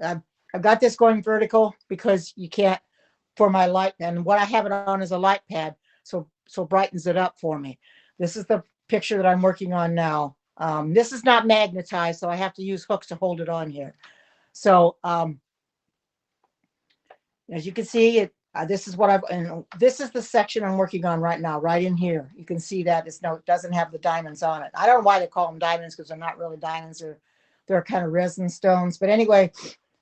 I've, I've got this going vertical because you can't for my light, and what I have it on is a light pad, so brightens it up for me. This is the picture that I'm working on now. This is not magnetized, so I have to use hooks to hold it on here. So as you can see, this is what and this is the section I'm working on right now, right in here. You can see that it doesn't have the diamonds on it. I don't know why they call them diamonds because they're not really diamonds. They're kind of resin stones. But anyway,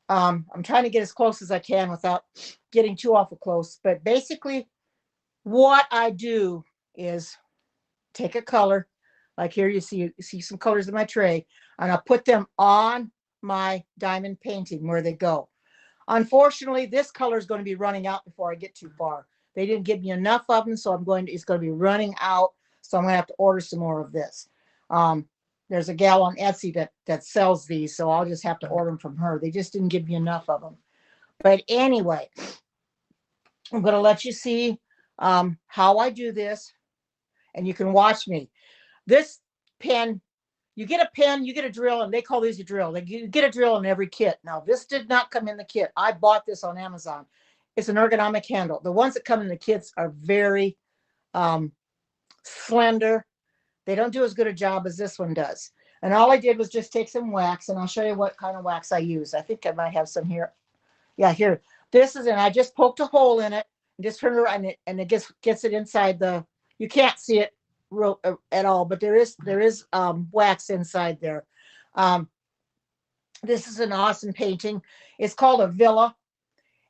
I'm trying to get as close as I can without getting too awful close. But basically, what I do is take a color, like here you see some colors in my tray, and I'll put them on my diamond painting where they go. Unfortunately, this color is going to be running out before I get too far. They didn't give me enough of them, so it's going to be running out. So I'm going to have to order some more of this. Um, there's a gal on Etsy that sells these, so I'll just have to order them from her. They just didn't give me enough of them. But anyway, I'm going to let you see how I do this, and you can watch me. This pen, you get a pen, you get a drill, and they call these a drill. Like you get a drill in every kit. Now, this did not come in the kit. I bought this on Amazon. It's an ergonomic handle. The ones that come in the kits are very um, slender. They don't do as good a job as this one does. And all I did was just take some wax, and I'll show you what kind of wax I use. I think I might have some here. Yeah, here. This is, and I just poked a hole in it, and just turn it around, and it gets it inside the. You can't see it real, at all, but there is wax inside there. Um, this is an awesome painting. It's called a villa,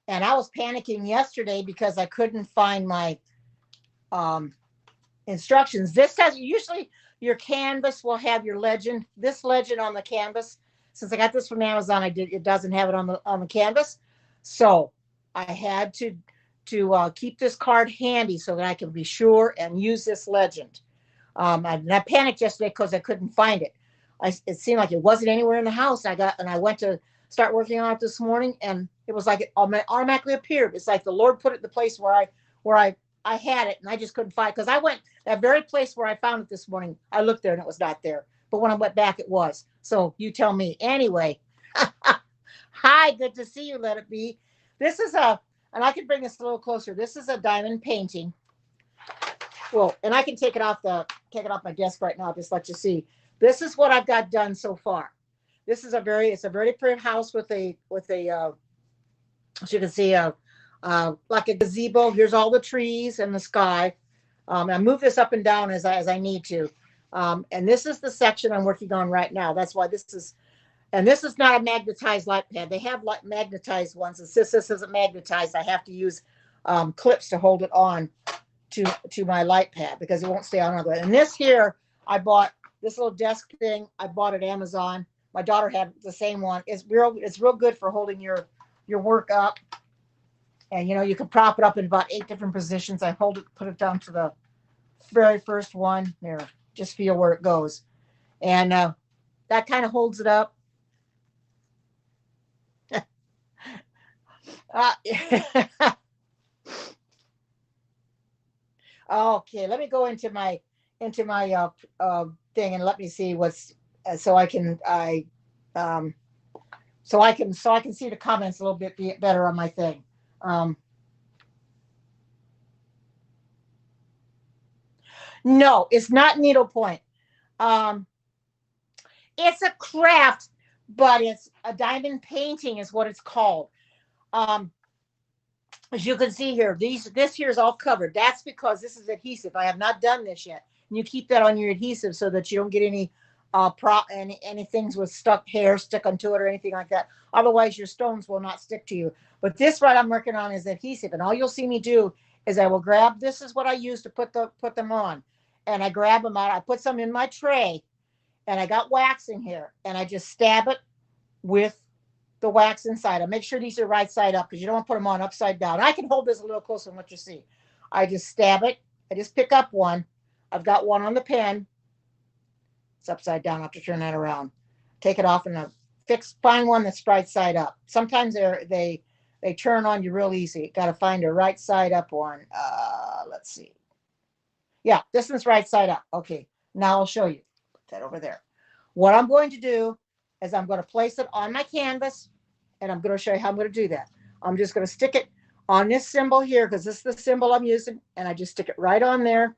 and I was panicking yesterday because I couldn't find my um, instructions. This has usually your canvas will have your legend. This legend on the canvas. Since I got this from Amazon, it doesn't have it on the canvas, so I had to keep this card handy so that I can be sure and use this legend. And I panicked yesterday because I couldn't find it. It seemed like it wasn't anywhere in the house. I went to start working on it this morning, and it was like it automatically appeared. It's like the Lord put it in the place where I had it, and I just couldn't find it because I went that very place where I found it this morning. I looked there and it was not there. But when I went back, it was. So you tell me. Anyway, hi, good to see you. Let it be. This is and I can bring this a little closer. This is a diamond painting. Well, and I can take it off my desk right now. Just let you see. This is what I've got done so far. It's a very pretty house with a as you can see like a gazebo. Here's all the trees and the sky. I move this up and down as I need to. And this is the section I'm working on right now. That's why this is not a magnetized light pad. They have magnetized ones. And since this isn't magnetized, I have to use clips to hold it on to my light pad because it won't stay on other. And this here, I bought this little desk thing. I bought at Amazon. My daughter had the same one. It's real good for holding your work up. And you can prop it up in about 8 different positions. I put it down to the very first one. There, just feel where it goes. And that kind of holds it up. Uh, okay, let me go into my thing and let me see what's so um I can see the comments a little bit better on my thing. Um, no, it's not needlepoint. Um, it's a craft, but it's a diamond painting is what it's called. Um, as you can see here, this here is all covered. That's because this is adhesive. I have not done this yet. And you keep that on your adhesive so that you don't get any things with stuck hair stuck onto it or anything like that. Otherwise, your stones will not stick to you. But this right I'm working on is adhesive, and all you'll see me do is I will grab. This is what I use to put them on, and I grab them out. I put some in my tray, and I got wax in here, and I just stab it with the wax inside. I make sure these are right side up because you don't want to put them on upside down. I can hold this a little closer than what you see. I just stab it. I just pick up one. I've got one on the pen. It's upside down. I have to turn that around. Take it off and find one that's right side up. Sometimes they turn on you real easy. Got to find a right side up one. Let's see. Yeah, this one's right side up. Okay, now I'll show you. Put that over there. What I'm going to do is I'm going to place it on my canvas, and I'm going to show you how I'm going to do that. I'm just going to stick it on this symbol here because this is the symbol I'm using, and I just stick it right on there,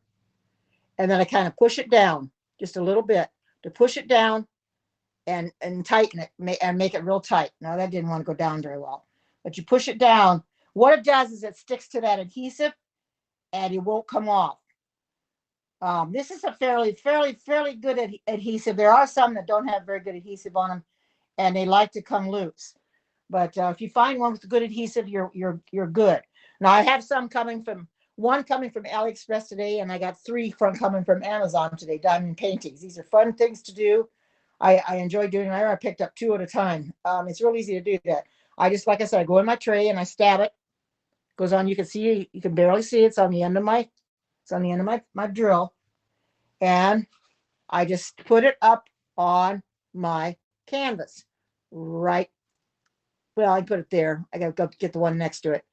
and then I kind of push it down just a little bit to push it down and tighten it and make it real tight. Now that didn't want to go down very well, but you push it down. What it does is it sticks to that adhesive, and it won't come off. This is a fairly good adhesive. There are some that don't have very good adhesive on them, and they like to come loose. But if you find one with good adhesive, you're good. Now I have some coming from AliExpress today, and I got 3 coming from Amazon today. Diamond paintings. These are fun things to do. I enjoy doing it. I picked up 2 at a time. It's real easy to do that. I just, like I said, I go in my tray and I stab it. Goes on. You can see. You can barely see it. It's on the end of my. It's on the end of my drill, and I just put it up on my canvas. Right. Well, I put it there. I got to go get the one next to it,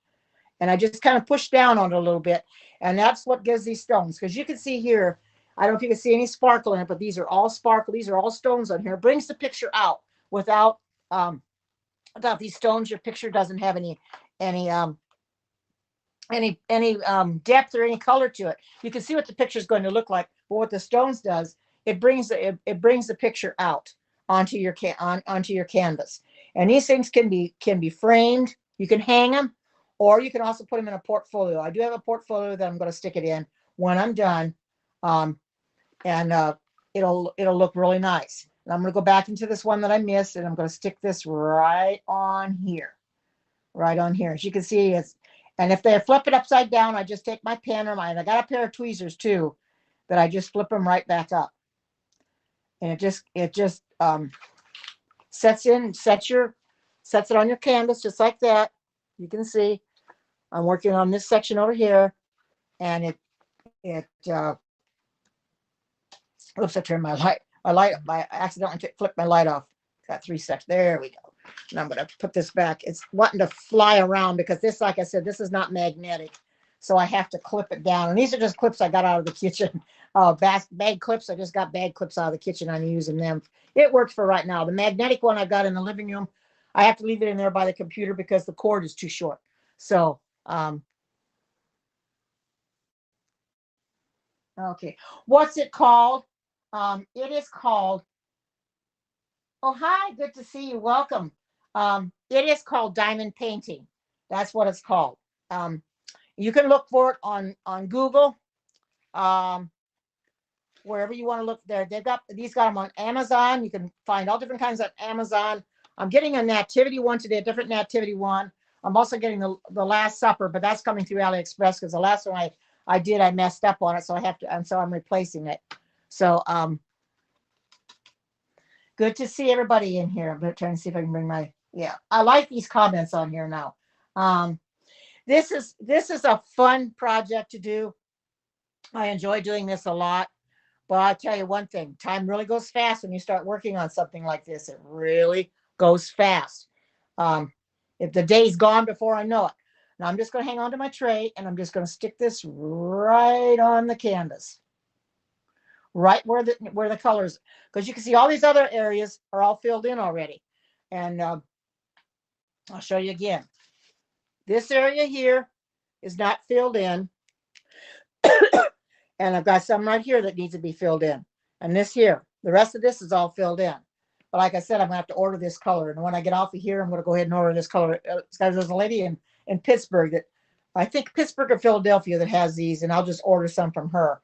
and I just kind of push down on it a little bit, and that's what gives these stones. Because you can see here, I don't know if you can see any sparkle in it, but these are all sparkle. These are all stones on here. It brings the picture out. Without these stones, your picture doesn't have any depth or any color to it. You can see what the picture is going to look like, but what the stones does, it brings the picture out onto your canvas. And these things can be framed. You can hang them, or you can also put them in a portfolio. I do have a portfolio that I'm going to stick it in when I'm done, and it'll look really nice. And I'm going to go back into this one that I missed, and I'm going to stick this right on here. As you can see, and if they flip it upside down, I just take my pen or I got a pair of tweezers too, that I just flip them right back up. And it just sets it on your canvas just like that. You can see I'm working on this section over here, and oops, I turned I accidentally flipped my light off. Got 3 sections. There we go. And I'm going to put this back. It's wanting to fly around because this, like I said, this is not magnetic. So I have to clip it down. And these are just clips I got out of the kitchen. Bag clips. I just got bag clips out of the kitchen. I'm using them. It works for right now. The magnetic one I got in the living room, I have to leave it in there by the computer because the cord is too short. So, okay. What's it called? It is called, oh, hi, good to see you. Welcome. It is called diamond painting. That's what it's called. You can look for it on Google, wherever you want to look there. Got them on Amazon. You can find all different kinds on Amazon. I'm getting a nativity one today, a different nativity one. I'm also getting the Last Supper, but that's coming through AliExpress because the last one I did, I messed up on it, so I have to, and so I'm replacing it. So good to see everybody in here. I'm trying to see if I can bring I like these comments on here now. This is a fun project to do. I enjoy doing this a lot, but I'll tell you one thing, time really goes fast when you start working on something like this. It really goes fast. If the day's gone before I know it. Now I'm just going to hang on to my tray, and I'm just going to stick this right on the canvas. Right where the colors, because you can see all these other areas are all filled in already. And I'll show you again. This area here is not filled in. And I've got some right here that needs to be filled in. And this here, the rest of this is all filled in. But like I said, I'm going to have to order this color. And when I get off of here, I'm going to go ahead and order this color. There's a lady in Pittsburgh that, I think Pittsburgh or Philadelphia, that has these. And I'll just order some from her.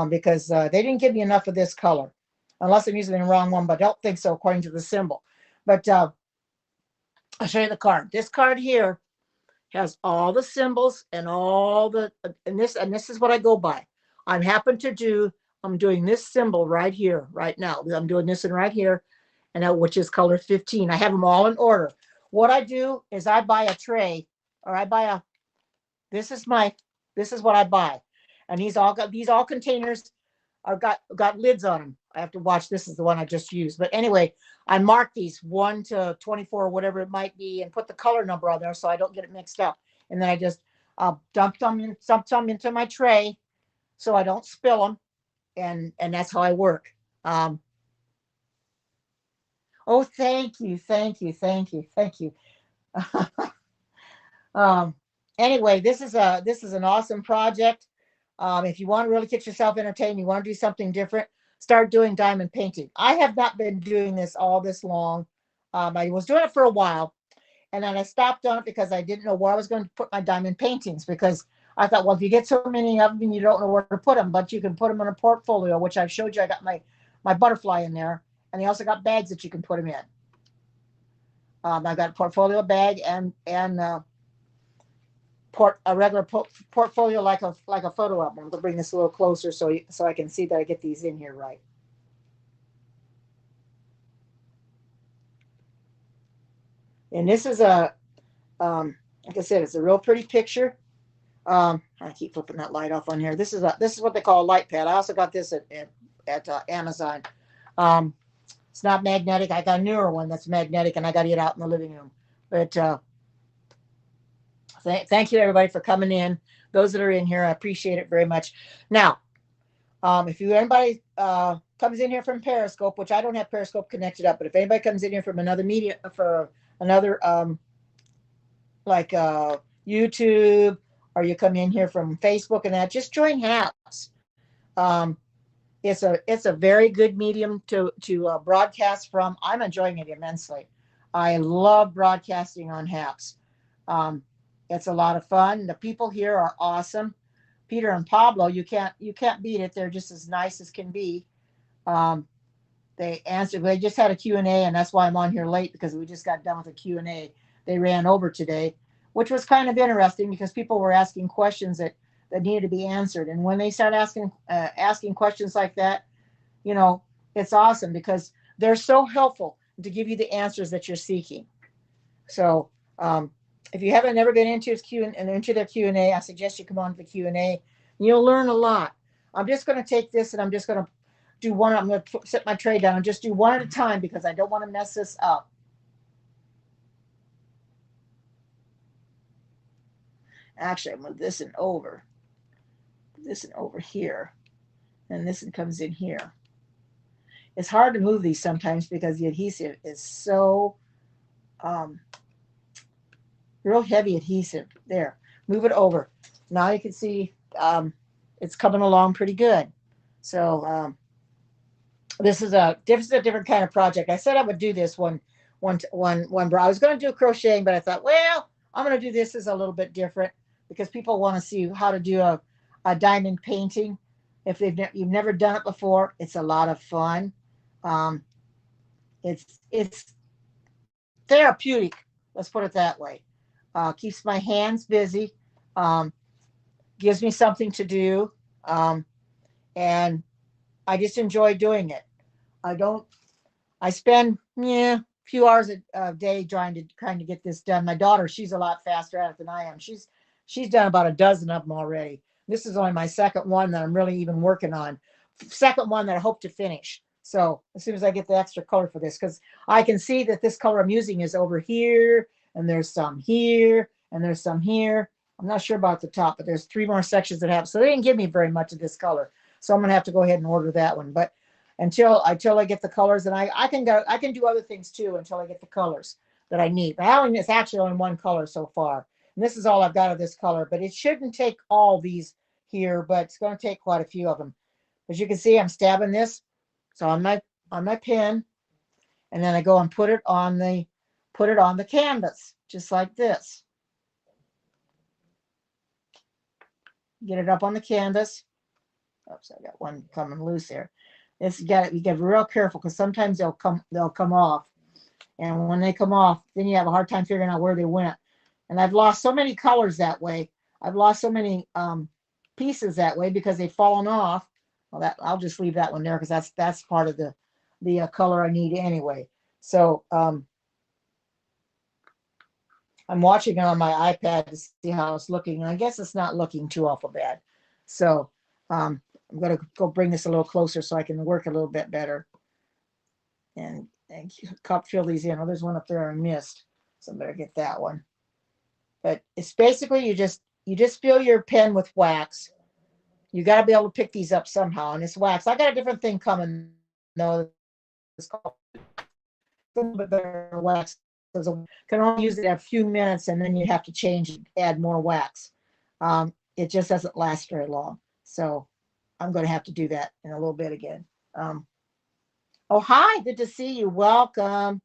Because they didn't give me enough of this color. Unless I'm using the wrong one, but I don't think so according to the symbol. But I'll show you the card. This card here has all the symbols and all the, and this is what I go by. I'm doing this symbol right here, right now. I'm doing this one right here, and which is color 15. I have them all in order. What I do is I buy a tray, or this is what I buy. And these all containers are got lids on them. I have to watch. This is the one I just used. But anyway, I mark these 1 to 24, whatever it might be, and put the color number on there so I don't get it mixed up. And then I just dump some into my tray so I don't spill them. And that's how I work. Oh, thank you, thank you, thank you, thank you. um, anyway, this is an awesome project. If you want to really get yourself entertained, you want to do something different, start doing diamond painting. I have not been doing this all this long. I was doing it for a while, and then I stopped on it because I didn't know where I was going to put my diamond paintings, because I thought, well, if you get so many of them, you don't know where to put them, but you can put them in a portfolio, which I've showed you. I got my butterfly in there, and I also got bags that you can put them in. I got a portfolio bag and a regular portfolio, like a photo album. I'm gonna bring this a little closer so I can see that I get these in here right. And this is like I said, it's a real pretty picture. I keep flipping that light off on here. This is what they call a light pad. I also got this at Amazon. Um, it's not magnetic. I got a newer one that's magnetic, and I got it out in the living room. But thank you everybody for coming in. Those that are in here, I appreciate it very much. Now, if anybody comes in here from Periscope, which I don't have Periscope connected up, but if anybody comes in here from another media, for another like YouTube, or you come in here from Facebook and that, just join Haps. Um, it's a very good medium to broadcast from. I'm enjoying it immensely. I love broadcasting on Haps. Um, it's a lot of fun. The people here are awesome. Peter and Pablo, you can't beat it. They're just as nice as can be. Um, they answered. They just had a Q&A, and that's why I'm on here late, because we just got done with a Q&A. They ran over today, which was kind of interesting because people were asking questions that needed to be answered. And when they start asking questions like that, you know, it's awesome because they're so helpful to give you the answers that you're seeking. So if you haven't never been into their Q&A, I suggest you come on to the Q&A. You'll learn a lot. I'm just going to take this and I'm just going to do one. I'm going to set my tray down and just do one at a time because I don't want to mess this up. Actually, I'm going to move this one over. This one over here. And this one comes in here. It's hard to move these sometimes because the adhesive is so real heavy adhesive. There, move it over. Now you can see it's coming along pretty good. So this is a different kind of project. I said I would do this one. I was going to do crocheting, but I thought, well, I'm going to do this as a little bit different because people want to see how to do a diamond painting. If you've never done it before, it's a lot of fun. Um, it's therapeutic. Let's put it that way. Keeps my hands busy. Um, gives me something to do, and I just enjoy doing it. I don't. I spend a few hours a day trying to get this done. My daughter, she's a lot faster at it than I am. She's done about a dozen of them already. This is only my second one that I'm really even working on. Second one that I hope to finish. So as soon as I get the extra color for this, because I can see that this color I'm using is over here, and there's some here, and there's some here. I'm not sure about the top, but there's 3 more sections that have. So they didn't give me very much of this color. So I'm gonna have to go ahead and order that one. But until I get the colors, and I can do other things too until I get the colors that I need. But it's actually only one color so far, and this is all I've got of this color. But it shouldn't take all these here, but it's going to take quite a few of them. As you can see, I'm stabbing this. So on my pen, and then I go and put it on the canvas, just like this. Get it up on the canvas. Oops, I got one coming loose there. You got to get real careful because sometimes they'll come off, and when they come off, then you have a hard time figuring out where they went. And I've lost so many colors that way. I've lost so many pieces that way because they've fallen off. Well, I'll just leave that one there because that's part of the color I need anyway. So I'm watching it on my iPad to see how it's looking, and I guess it's not looking too awful bad. So I'm going to go bring this a little closer so I can work a little bit better and fill these in. Oh, there's one up there I missed, so I better get that one. But it's basically you just fill your pen with wax. You got to be able to pick these up somehow, and it's wax. I got a different thing coming though. It's called a little bit better wax. Can only use it a few minutes, and then you have to change and add more wax. It just doesn't last very long. So I'm going to have to do that in a little bit again. Oh, hi, good to see you. Welcome.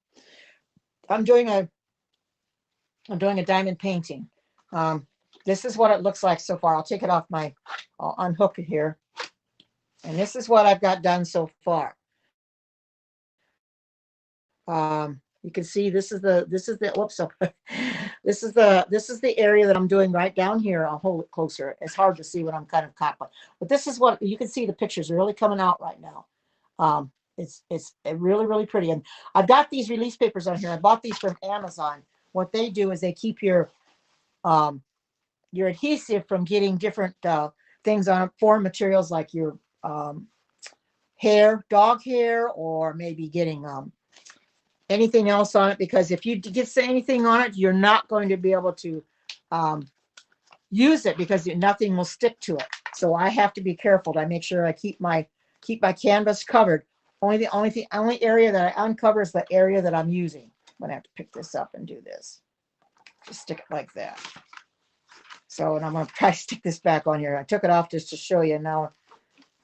I'm doing a diamond painting. This is what it looks like so far. I'll take it off I'll unhook it here. And this is what I've got done so far. You can see this is the whoops, this is the area that I'm doing right down here. I'll hold it closer. It's hard to see when I'm kind of caught, but this is what you can see. The pictures are really coming out right now. It's really, really pretty. And I've got these release papers on here. I bought these from Amazon. What they do is they keep your adhesive from getting different things on it, foreign materials like your hair, dog hair, or maybe getting anything else on it, because if you get anything on it, you're not going to be able to use it because nothing will stick to it. So I have to be careful. I make sure I keep my canvas covered. Only area that I uncover is the area that I'm using. I'm gonna have to pick this up and do this. Just stick it like that. So, and I'm gonna try to stick this back on here. I took it off just to show you. Now it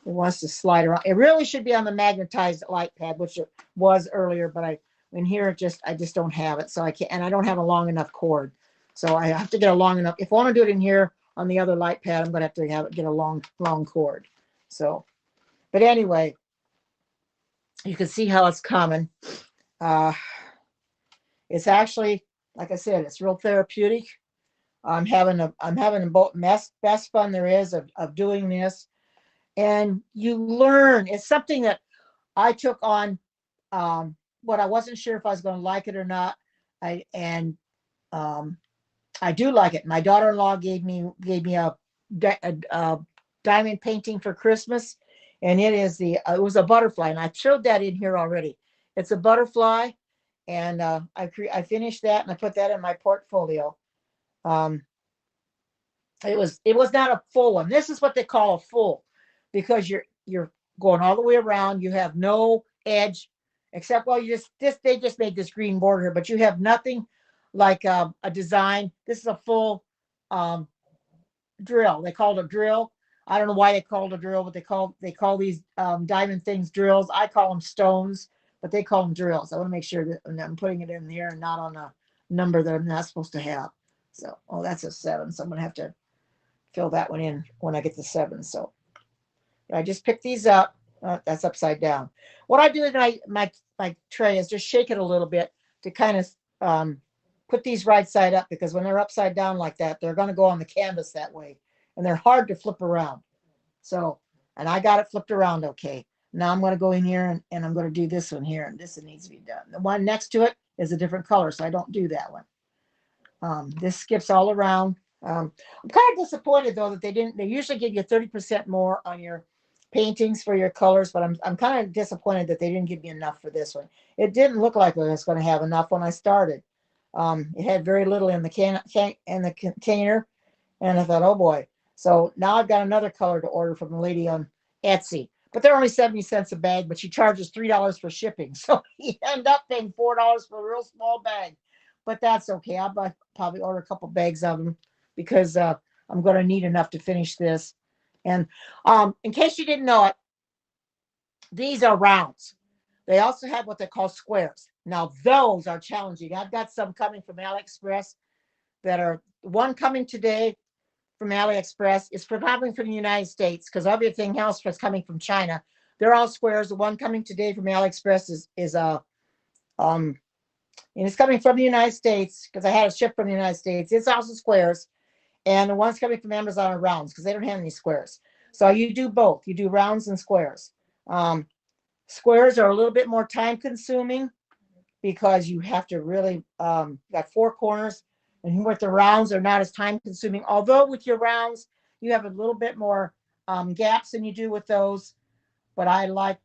wants to slide around. It really should be on the magnetized light pad, which it was earlier, but in here I just don't have it. So I can't, and I don't have a long enough cord. So I have to get a long enough. If I want to do it in here on the other light pad, I'm gonna have to get a long cord. So, but anyway, you can see how it's coming. It's actually, like I said, it's real therapeutic. I'm having the best fun there is of doing this. And you learn. It's something that I took on, what I wasn't sure if I was going to like it or not. I do like it. My daughter-in-law gave me a diamond painting for Christmas, and it was a butterfly, and I showed that in here already. It's a butterfly, and I finished that, and I put that in my portfolio. It was not a full one. This is what they call a full, because you're going all the way around. You have no edge, except they just made this green border, but you have nothing like a design. This is a full drill. They called it a drill. I don't know why they called it a drill, but they call these diamond things drills. I call them stones, but they call them drills. I want to make sure that I'm putting it in there and not on a number that I'm not supposed to have. So, oh, that's a 7. So I'm gonna have to fill that one in when I get the 7. So I just pick these up. That's upside down. What I do in my tray is just shake it a little bit to kind of put these right side up, because when they're upside down like that, they're going to go on the canvas that way, and they're hard to flip around. So, and I got it flipped around okay. Now I'm going to go in here and I'm going to do this one here, and this one needs to be done. The one next to it is a different color, so I don't do that one. This skips all around. I'm kind of disappointed though that they usually give you 30% more on your paintings for your colors, but I'm kind of disappointed that they didn't give me enough for this one. It didn't look like it was going to have enough when I started. It had very little in the container, and I thought, oh boy. So now I've got another color to order from the lady on Etsy, but they're only 70 cents a bag, but she charges $3 for shipping. So you end up paying $4 for a real small bag, but that's okay. I'll probably order a couple bags of them, because I'm going to need enough to finish this. And in case you didn't know it, these are rounds. They also have what they call squares. Now, those are challenging. I've got some coming from AliExpress one coming today from AliExpress is probably from the United States, because everything else was coming from China. They're all squares. The one coming today from AliExpress and it's coming from the United States, because I had it shipped from the United States. It's also squares. And the ones coming from Amazon are rounds, because they don't have any squares. So you do both. You do rounds and squares. Squares are a little bit more time consuming, because you have to really got 4 corners, and with the rounds they're not as time consuming. Although with your rounds you have a little bit more gaps than you do with those. But I like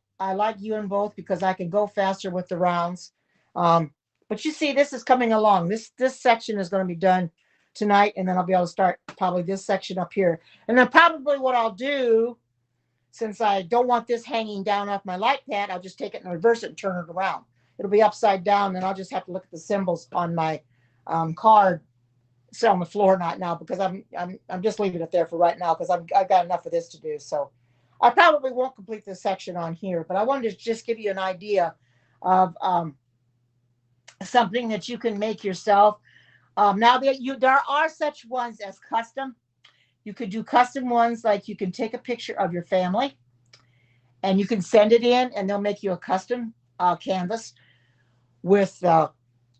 you in both, because I can go faster with the rounds. But you see, this is coming along. This section is going to be done tonight, and then I'll be able to start probably this section up here. And then probably what I'll do, since I don't want this hanging down off my light pad, I'll just take it and reverse it and turn it around. it'll be upside down, and I'll just have to look at the symbols on my card. Sit on the floor, not now, because I'm just leaving it there for right now, because I've got enough of this to do. So I probably won't complete this section on here, but I wanted to just give you an idea of something that you can make yourself. Now there are such ones as custom. You could do custom ones, like you can take a picture of your family and you can send it in, and they'll make you a custom canvas with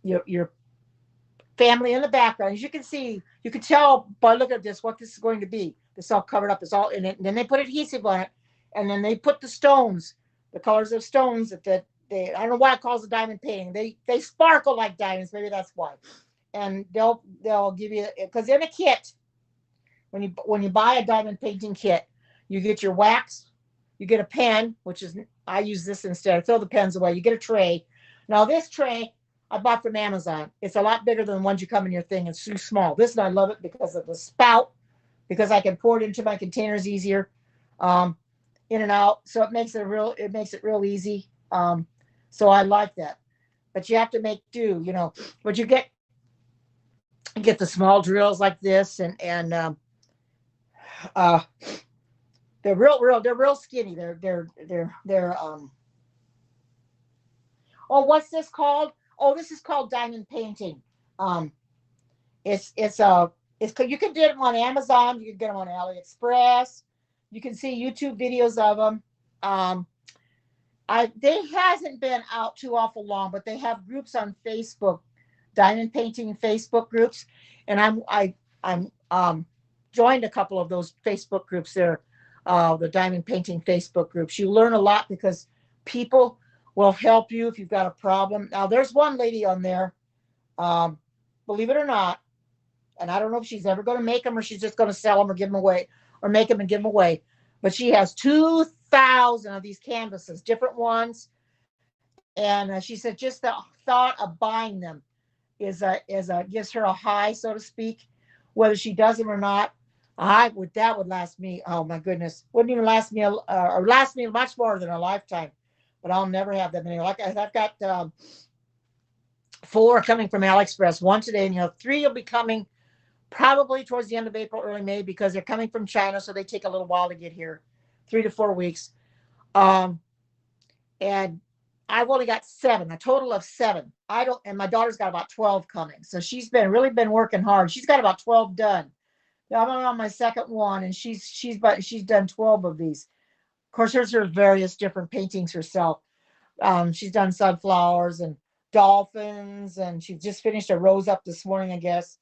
your family in the background. As you can see, you can tell by looking at this what this is going to be. This all covered up, it's all in it. And then they put adhesive on it, and then they put the stones, the colors of stones that they, I don't know why it calls it diamond painting. They sparkle like diamonds, maybe that's why. And they'll give you, because in a kit, when you buy a diamond painting kit, you get your wax, you get a pen, which is, I use this instead. I throw the pens away. You get a tray. Now this tray I bought from Amazon. It's a lot bigger than the ones you come in your thing. It's too small. This one I love it because of the spout, because I can pour it into my containers easier, in and out. So it makes it real easy. So I like that. But you have to make do, but you get the small drills like this, and they're real skinny. They're oh, what's this called? Oh, this is called diamond painting. It's you can get them on Amazon. You can get them on AliExpress. You can see YouTube videos of them. They hasn't been out too awful long, but they have groups on Facebook, diamond painting Facebook groups, and I'm joined a couple of those Facebook groups there, the diamond painting Facebook groups. You learn a lot because people will help you if you've got a problem. Now, there's one lady on there, believe it or not, and I don't know if she's ever going to make them or she's just going to sell them or give them away or make them and give them away. But she has 2,000 of these canvases, different ones. And she said just the thought of buying them gives her a high, so to speak, whether she does them or not. That would last me. Oh my goodness, wouldn't even last me or last me much more than a lifetime. But I'll never have that many. Like I've got 4 coming from AliExpress, 1 today, and 3 will be coming probably towards the end of April, early May, because they're coming from China, so they take a little while to get here, 3 to 4 weeks. And I've only got 7, a total of 7. And my daughter's got about 12 coming, so she's really been working hard. She's got about 12 done. I'm on my second one, and she's done 12 of these. Of course, hers are various different paintings herself. She's done sunflowers and dolphins, and she just finished a rose up this morning, I guess.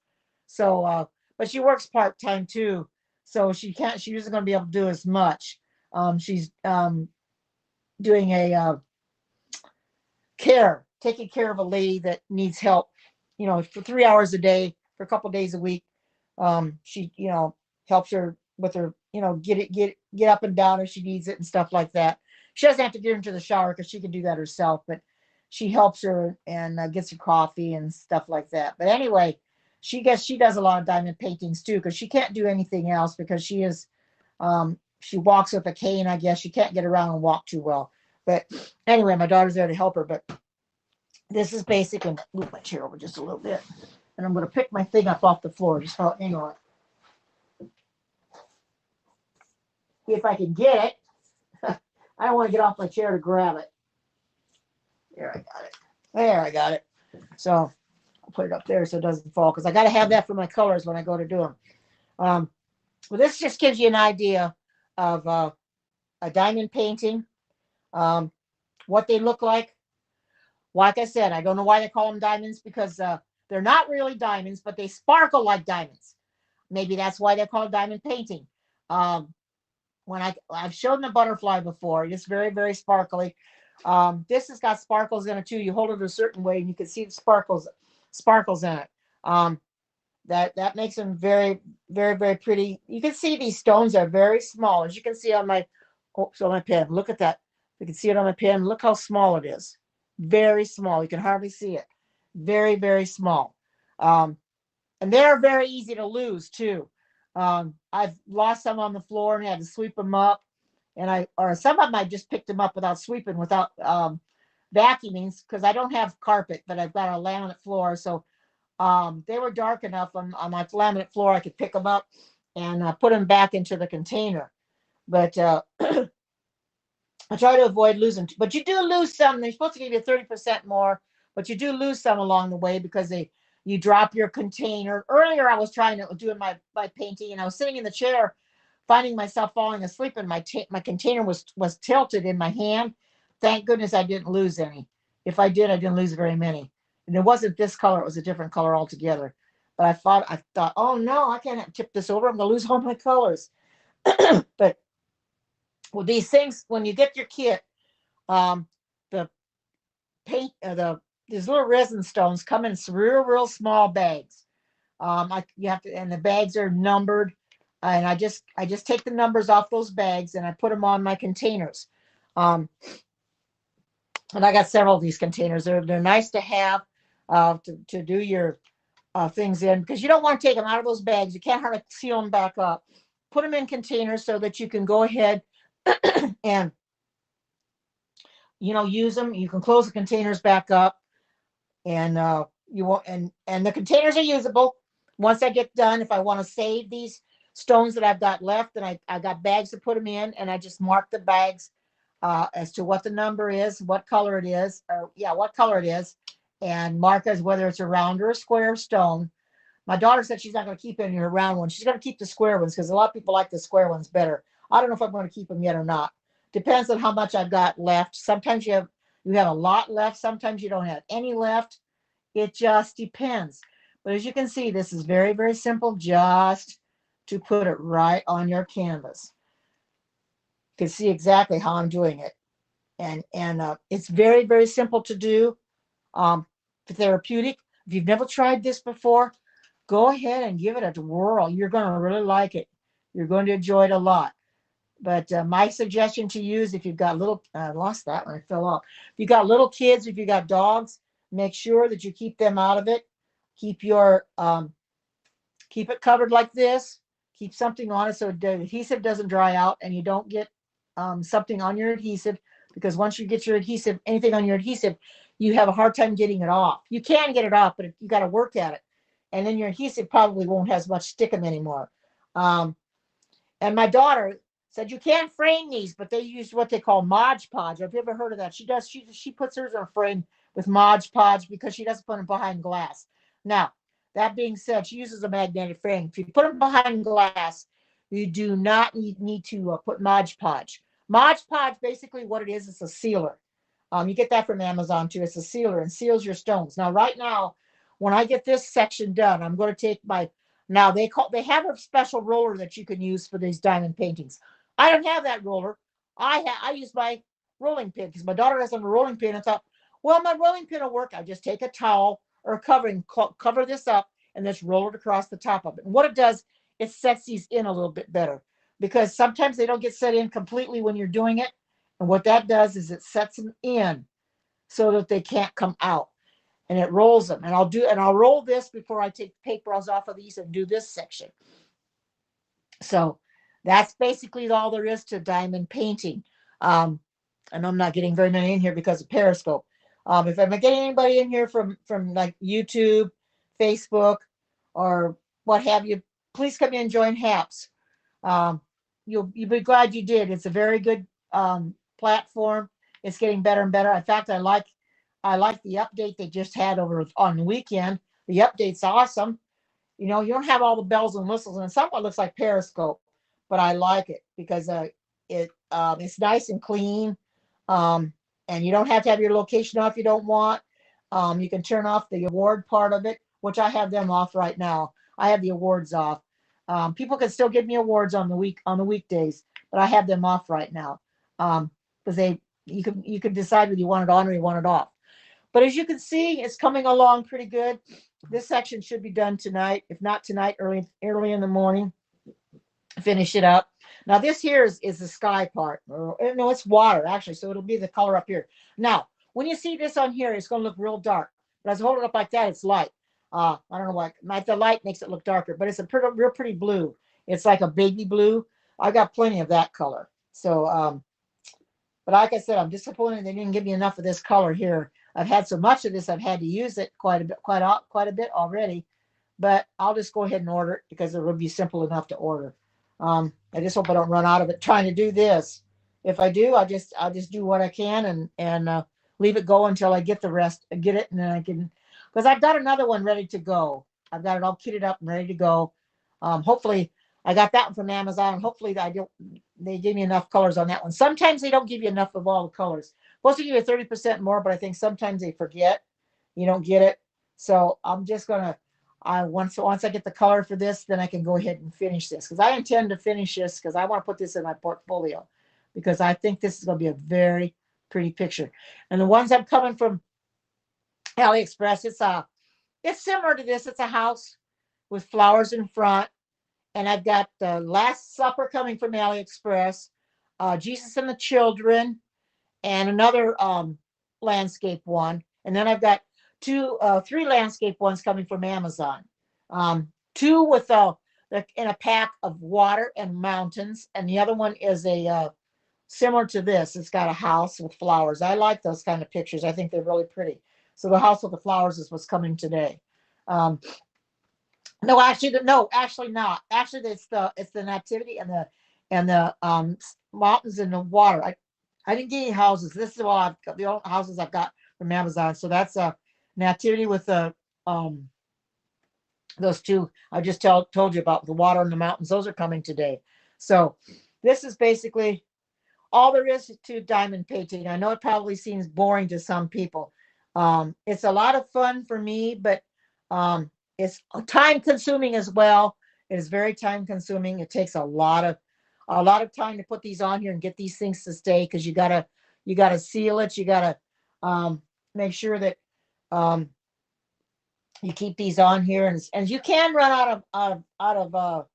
So, but she works part-time too, so she isn't going to be able to do as much. She's doing taking care of a lady that needs help, for 3 hours a day for a couple of days a week. She, helps her with her, get up and down if she needs it and stuff like that. She doesn't have to get into the shower because she can do that herself, but she helps her and gets her coffee and stuff like that. But anyway, she does a lot of diamond paintings too, because she can't do anything else because she walks with a cane, I guess. She can't get around and walk too well. But anyway, my daughter's there to help her. But this is basic. And move my chair over just a little bit. And I'm going to pick my thing up off the floor. Just hang on. See if I can get it. I don't want to get off my chair to grab it. There, I got it. So I'll put it up there so it doesn't fall, because I got to have that for my colors when I go to do them. Well, this just gives you an idea of a diamond painting, what they look like. Like I said, I don't know why they call them diamonds, because they're not really diamonds, but they sparkle like diamonds. Maybe that's why they're called diamond painting. When I've shown the butterfly before, it's very, very sparkly. This has got sparkles in it too. You hold it a certain way and you can see the sparkles in it. That makes them very, very, very pretty. You can see these stones are very small, as you can see on my pen. Look at that. You can see it on my pen. Look how small it is. Very small. You can hardly see it. Very, very small. And they're very easy to lose too. I've lost some on the floor and had to sweep them up, or some of them I just picked them up without sweeping, without vacuuming because I don't have carpet, but I've got a laminate floor. So they were dark enough on my laminate floor. I could pick them up and put them back into the container. But I try to avoid losing, but you do lose some. They're supposed to give you 30% more, but you do lose some along the way because you drop your container. Earlier, I was trying to do my painting, and I was sitting in the chair, finding myself falling asleep, and my container was tilted in my hand. Thank goodness I didn't lose any. If I did, I didn't lose very many. And it wasn't this color; it was a different color altogether. But I thought, oh no, I can't tip this over. I'm gonna lose all my colors. But well, these things, when you get your kit, um, the paint, these little resin stones come in real small bags. You have to, and the bags are numbered, and I just take the numbers off those bags and I put them on my containers. Um, and I got several of these containers. They're nice to have to do your things in because you don't want to take them out of those bags. You can't hardly seal them back up. Put them in containers so that you can go ahead and use them. You can close the containers back up, and you won't. And the containers are usable. Once I get done, if I want to save these stones that I've got left, and I got bags to put them in, and I just mark the bags as to what the number is, what color it is, or yeah, what color it is, and mark as whether it's a round or a square stone. My daughter said she's not going to keep any of her round ones. She's going to keep the square ones because a lot of people like the square ones better. I don't know if I'm going to keep them yet or not. Depends on how much I've got left. Sometimes you have a lot left. Sometimes you don't have any left. It just depends. But as you can see, this is very, very simple just to put it right on your canvas. You can see exactly how I'm doing it. And it's very, very simple to do. Therapeutic. If you've never tried this before, go ahead and give it a whirl. You're going to really like it. You're going to enjoy it a lot. But my suggestion to you is if you've got little, I lost that one, it fell off. If you've got little kids, if you've got dogs, make sure that you keep them out of it. Keep keep it covered like this. Keep something on it so the adhesive doesn't dry out and you don't get something on your adhesive, because once you get your adhesive, anything on your adhesive, you have a hard time getting it off. You can get it off, but you got to work at it. And then your adhesive probably won't have as much sticking anymore. Um, and my daughter said you can't frame these, but they use what they call Mod Podge. Have you ever heard of that? She does. She puts hers in a frame with Mod Podge because she doesn't put them behind glass. Now, that being said, she uses a magnetic frame. If you put them behind glass, you do not need to put Mod Podge. Mod Podge, basically what it is, it's a sealer. You get that from Amazon too. It's a sealer and seals your stones. Now, right now, when I get this section done, I'm going to take my, now they have a special roller that you can use for these diamond paintings. I don't have that roller. I use my rolling pin because my daughter has a rolling pin. I thought, well, my rolling pin will work. I just take a towel or a covering, cover this up, and just roll it across the top of it. And what it does, it sets these in a little bit better because sometimes they don't get set in completely when you're doing it. And what that does is it sets them in so that they can't come out, and it rolls them. And I'll roll this before I take the paper off of these and do this section. So that's basically all there is to diamond painting. And I'm not getting very many in here because of Periscope. If I'm getting anybody in here from like YouTube, Facebook, or what have you, please come in and join HAPS. You'll be glad you did. It's a very good platform. It's getting better and better. In fact, I like the update they just had over on the weekend. The update's awesome. You don't have all the bells and whistles, and it somewhat looks like Periscope, but I like it because it's nice and clean, and you don't have to have your location off if you don't want. You can turn off the award part of it, which I have them off right now. I have the awards off. People can still give me awards on the weekdays, but I have them off right now because you can decide whether you want it on or you want it off. But as you can see, it's coming along pretty good. This section should be done tonight. If not tonight, early in the morning, finish it up. Now this here is the sky part. No, it's water actually, so it'll be the color up here. Now, when you see this on here, it's going to look real dark. But as I hold it up like that, it's light. I don't know why. The light makes it look darker, but it's a real pretty blue. It's like a baby blue. I got plenty of that color. So, But like I said, I'm disappointed they didn't give me enough of this color here. I've had so much of this, I've had to use it quite a bit already. But I'll just go ahead and order it because it will be simple enough to order. I just hope I don't run out of it trying to do this. If I do, I'll just do what I can and leave it go until I get the rest, get it, and then I can, because I've got another one ready to go. I've got it all kitted up and ready to go. Hopefully, I got that one from Amazon, and hopefully they give me enough colors on that one. Sometimes they don't give you enough of all the colors. Supposed to give you 30% more, but I think sometimes they forget. You don't get it. So I'm just gonna once I get the color for this, then I can go ahead and finish this, because I intend to finish this because I want to put this in my portfolio, because I think this is going to be a very pretty picture. And the ones I'm coming from AliExpress, it's similar to this. It's a house with flowers in front, and I've got the Last Supper coming from AliExpress, Jesus and the Children, and another landscape one, and then I've got three landscape ones coming from Amazon. Two with in a pack of water and mountains, and the other one is a similar to this. It's got a house with flowers. I like those kind of pictures. I think they're really pretty. So the house with the flowers is what's coming today. No, actually not. Actually, it's the nativity and the mountains and the water. I didn't get any houses. This is all I've got. The only houses I've got from Amazon. So that's a nativity with the those two I just told you about, the water and the mountains. Those are coming today. So this is basically all there is to diamond painting. I know it probably seems boring to some people. It's a lot of fun for me, but it's time consuming as well. It is very time consuming. It takes a lot of time to put these on here and get these things to stay, because you gotta seal it. You gotta make sure that you keep these on here, and you can run out of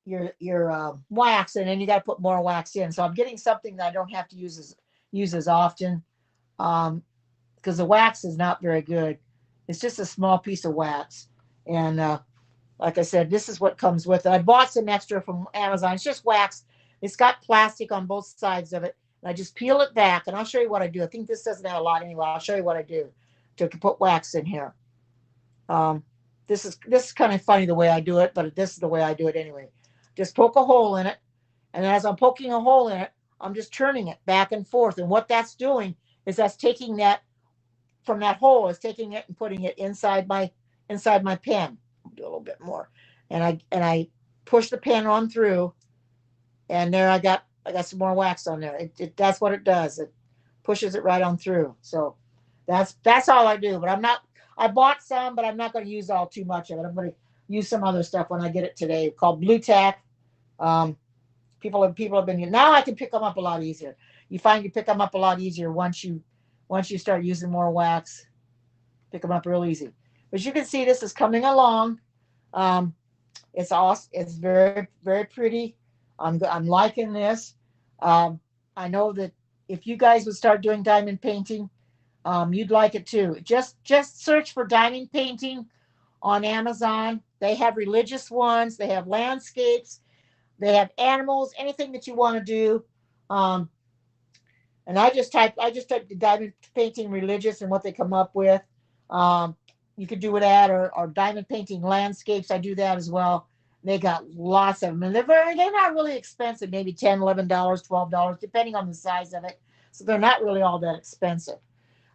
your wax, and then you got to put more wax in. So I'm getting something that I don't have to use as often, because the wax is not very good. It's just a small piece of wax, and like I said, this is what comes with it. I bought some extra from Amazon. It's just wax. It's got plastic on both sides of it. And I just peel it back, and I'll show you what I do. I think this doesn't have a lot anyway. I'll show you what I do to put wax in here. This is kind of funny the way I do it, but this is the way I do it anyway. Just poke a hole in it, and as I'm poking a hole in it, I'm just turning it back and forth. And what that's doing is that's taking that from that hole, is taking it and putting it inside my pen. I'll do a little bit more, and I push the pen on through, and there I got some more wax on there. That's what it does. It pushes it right on through. So that's all I do. But I bought some, but I'm not going to use all too much of it. I'm going to use some other stuff when I get it today, called Blue Tack. People have been, now I can pick them up a lot easier. You find you pick them up a lot easier once you start using more wax. Pick them up real easy. But you can see this is coming along. It's awesome. It's very, very pretty. I'm liking this. I know that if you guys would start doing diamond painting, you'd like it too. Just search for diamond painting on Amazon. They have religious ones. They have landscapes. They have animals. Anything that you want to do. And I just typed the diamond painting religious and what they come up with. You could do with that, or diamond painting landscapes. I do that as well. They got lots of them, and they're not really expensive. Maybe $10, $11, $12, depending on the size of it. So they're not really all that expensive.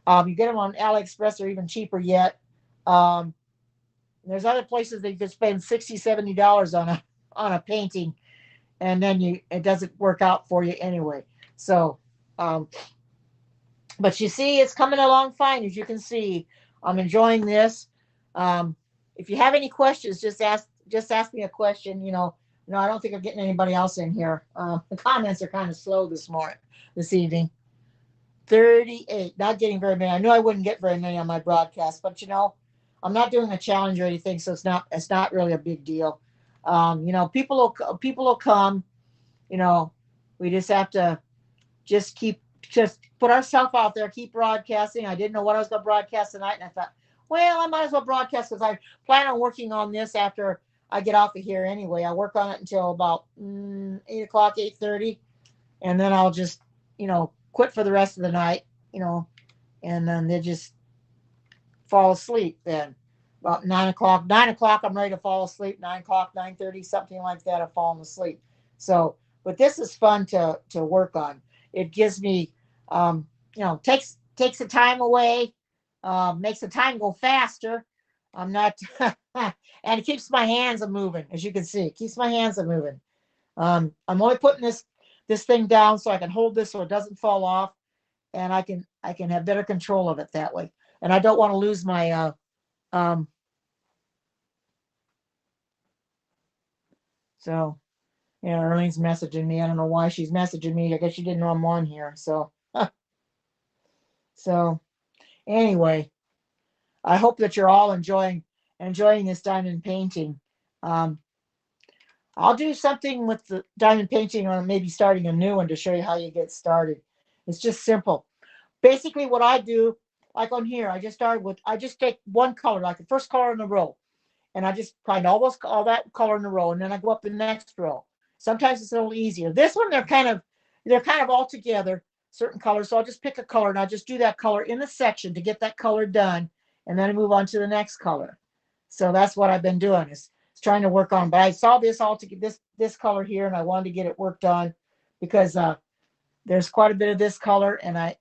You get them on AliExpress, or even cheaper yet. There's other places that you could spend $60, $70 on a painting, and then it doesn't work out for you anyway. So, but you see, it's coming along fine, as you can see. I'm enjoying this. If you have any questions, just ask me a question. I don't think I'm getting anybody else in here. The comments are kind of slow this evening. 38, not getting very many. I knew I wouldn't get very many on my broadcast, but I'm not doing a challenge or anything, so it's not really a big deal. People will come. We just have to just put ourselves out there, keep broadcasting. I didn't know what I was going to broadcast tonight, and I thought, well, I might as well broadcast, because I plan on working on this after I get off of here anyway. I work on it until about 8 o'clock, 8:30, and then I'll just quit for the rest of the night, and then they just fall asleep then. About 9 o'clock. 9 o'clock, I'm ready to fall asleep. 9 o'clock, 9:30, something like that. I've fallen asleep. So, but this is fun to work on. It gives me, takes the time away, makes the time go faster. I'm not, and it keeps my hands a moving, as you can see. It keeps my hands a moving. I'm only putting this thing down so I can hold this so it doesn't fall off, and I can have better control of it that way. And I don't want to lose my so yeah, Arlene's messaging me. I don't know why she's messaging me. I guess she didn't know I'm on here. So anyway, I hope that you're all enjoying this diamond painting. Um, I'll do something with the diamond painting, or maybe starting a new one to show you how you get started. It's just simple. Basically, what I do, like on here, I just take one color, like the first color in the row, and I just find all that color in a row, and then I go up the next row. Sometimes it's a little easier. This one, they're kind of all together, certain colors. So I'll just pick a color and I'll just do that color in the section to get that color done, and then I move on to the next color. So that's what I've been doing is trying to work on. But I saw this all to get this color here, and I wanted to get it worked on because there's quite a bit of this color, and I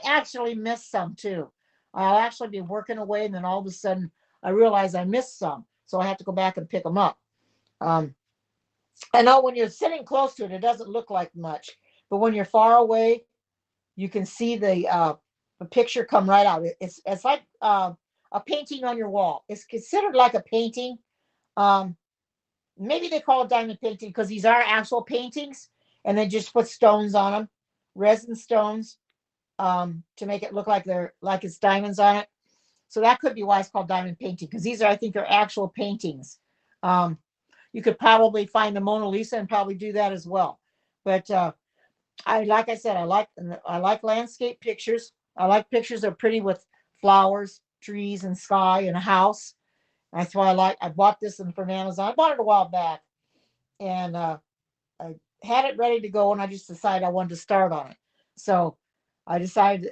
actually missed some too. I'll actually be working away, and then all of a sudden I realize I missed some, so I have to go back and pick them up. I know when you're sitting close to it, it doesn't look like much, but when you're far away, you can see the picture come right out. It's like a painting on your wall. It's considered like a painting. Um, Maybe they call it diamond painting because these are actual paintings, and they just put stones on them, resin stones, to make it look like it's diamonds on it. So that could be why it's called diamond painting, because I think, they're actual paintings. Um, you could probably find the Mona Lisa and probably do that as well. But like I said, I like landscape pictures. I like pictures that are pretty with flowers, trees, and sky, and a house. That's why I bought this from Amazon. I bought it a while back, and I had it ready to go, and I just decided I wanted to start on it. So I decided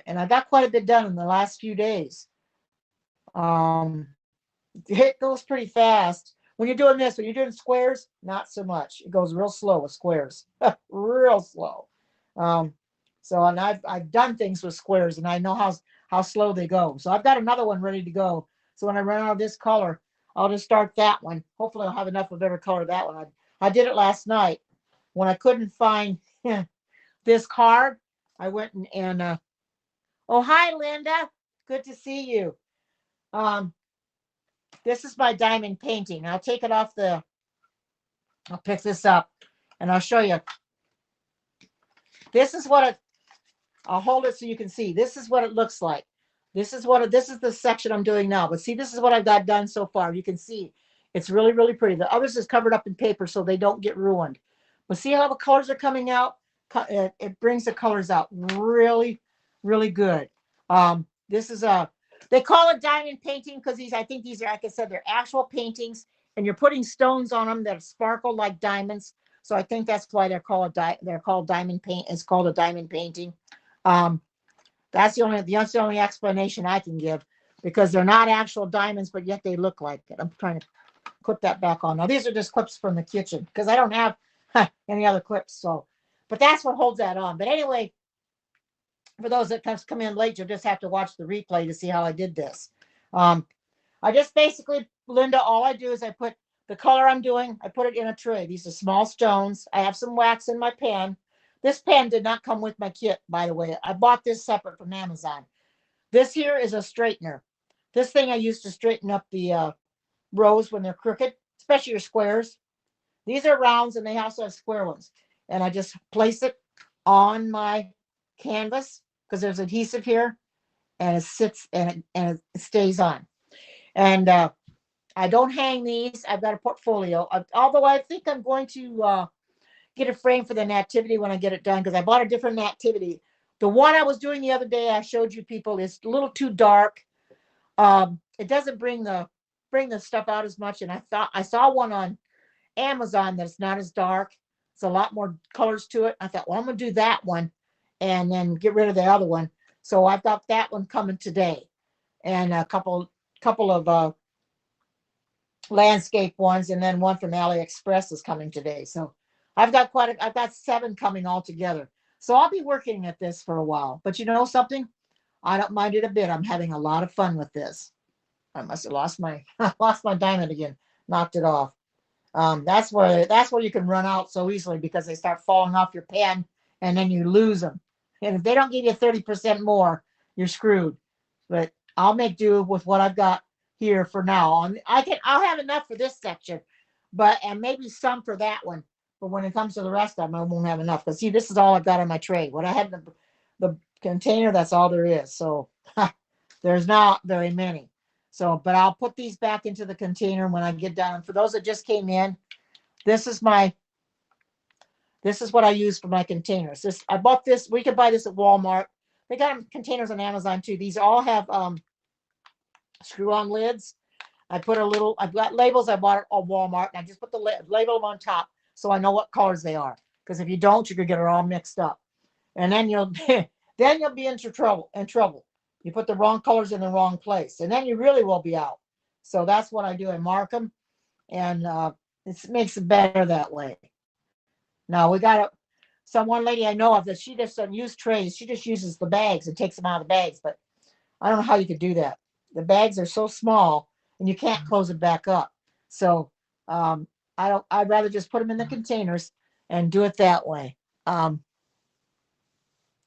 and I got quite a bit done in the last few days. It goes pretty fast. When you're doing this, when you're doing squares, not so much. It goes real slow with squares, real slow. Um, and I've done things with squares, and I know how slow they go. So I've got another one ready to go. So when I run out of this color, I'll just start that one. Hopefully, I'll have enough of every color that one. I did it last night when I couldn't find this card. I went and oh, hi, Linda. Good to see you. Um, this is my diamond painting. I'll take it off I'll pick this up and I'll show you. This is I'll hold it so you can see. This is what it looks like. This is the section I'm doing now. But see, this is what I've got done so far. You can see it's really, really pretty. The others is covered up in paper so they don't get ruined. But see how the colors are coming out? It brings the colors out really, really good. This is they call it diamond painting because I think these are, like I said, they're actual paintings, and you're putting stones on them that sparkle like diamonds. So I think that's why they're called diamond paint. It's called a diamond painting. That's the only explanation I can give, because they're not actual diamonds, but yet they look like it. I'm trying to put that back on. Now these are just clips from the kitchen because I don't have any other clips. So, but that's what holds that on. But anyway, for those that come in late, you'll just have to watch the replay to see how I did this. I just basically, Linda, all I do is I put the color I'm doing, I put it in a tray. These are small stones. I have some wax in my pan. This pen did not come with my kit, by the way. I bought this separate from Amazon. This here is a straightener. This thing I use to straighten up the rows when they're crooked, especially your squares. These are rounds, and they also have square ones. And I just place it on my canvas because there's adhesive here, and it sits and it stays on. And I don't hang these. I've got a portfolio. Although I think I'm going to get a frame for the nativity when I get it done, because I bought a different nativity. The one I was doing the other day, I showed you people, is a little too dark. It doesn't bring the stuff out as much. And I saw one on Amazon that's not as dark. It's a lot more colors to it. I thought, well, I'm gonna do that one and then get rid of the other one. So I've got that one coming today, and a couple of landscape ones, and then one from AliExpress is coming today. So I've got 7 coming all together. So I'll be working at this for a while. But you know something? I don't mind it a bit. I'm having a lot of fun with this. I must have lost my lost my diamond again. Knocked it off. That's where you can run out so easily because they start falling off your pen and then you lose them. And if they don't give you 30% more, you're screwed. But I'll make do with what I've got here for now. And I'll have enough for this section, but and maybe some for that one. But when it comes to the rest of them, I won't have enough. Because see, this is all I've got in my tray. What I had in the container, that's all there is. So there's not very many. So, but I'll put these back into the container when I get done. And for those that just came in, this is what I use for my containers. I bought this. We could buy this at Walmart. They got containers on Amazon too. These all have screw-on lids. I've got labels I bought at Walmart, and I just put the label them on top so I know what colors they are. Because if you don't, you could get it all mixed up, and then you'll be into trouble. You put the wrong colors in the wrong place, and then you really will be out. So that's what I do. I mark them, and it makes it better that way. Now we got one lady I know of that she just doesn't use trays. She just uses the bags and takes them out of the bags. But I don't know how you could do that. The bags are so small, and you can't close it back up. So I don't. I'd rather just put them in the containers and do it that way.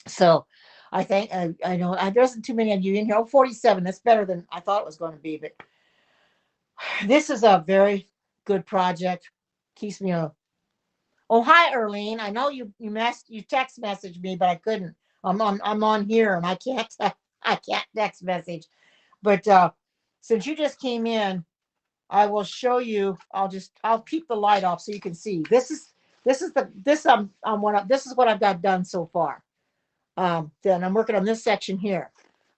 So I think I know there isn't too many of you in here. Oh, 47. That's better than I thought it was going to be. But this is a very good project. Keeps me on. Oh, hi, Erlene. I know you text messaged me, but I couldn't. I'm on here and I can't text message. But since you just came in, I will show you. I'll keep the light off so you can see. This is what I've got done so far. Then I'm working on this section here.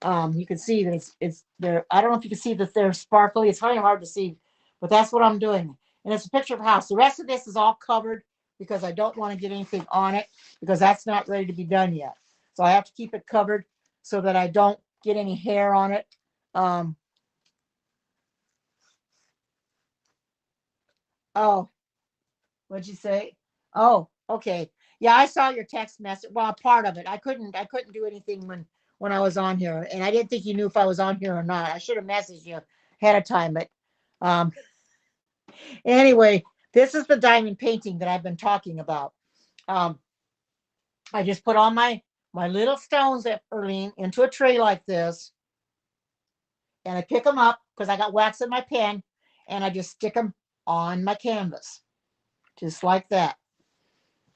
You can see that it's there. I don't know if you can see that they're sparkly. It's kind of hard to see, but that's what I'm doing. And it's a picture of a house. The rest of this is all covered because I don't want to get anything on it because that's not ready to be done yet. So I have to keep it covered so that I don't get any hair on it. Oh, what'd you say? Oh, okay. Yeah, I saw your text message. Well, part of it. I couldn't do anything when I was on here, and I didn't think you knew if I was on here or not. I should have messaged you ahead of time, but um, anyway, this is the diamond painting that I've been talking about. Um, I just put all my little stones at Erlene into a tray like this, and I pick them up because I got wax in my pen, and I just stick them on my canvas, just like that.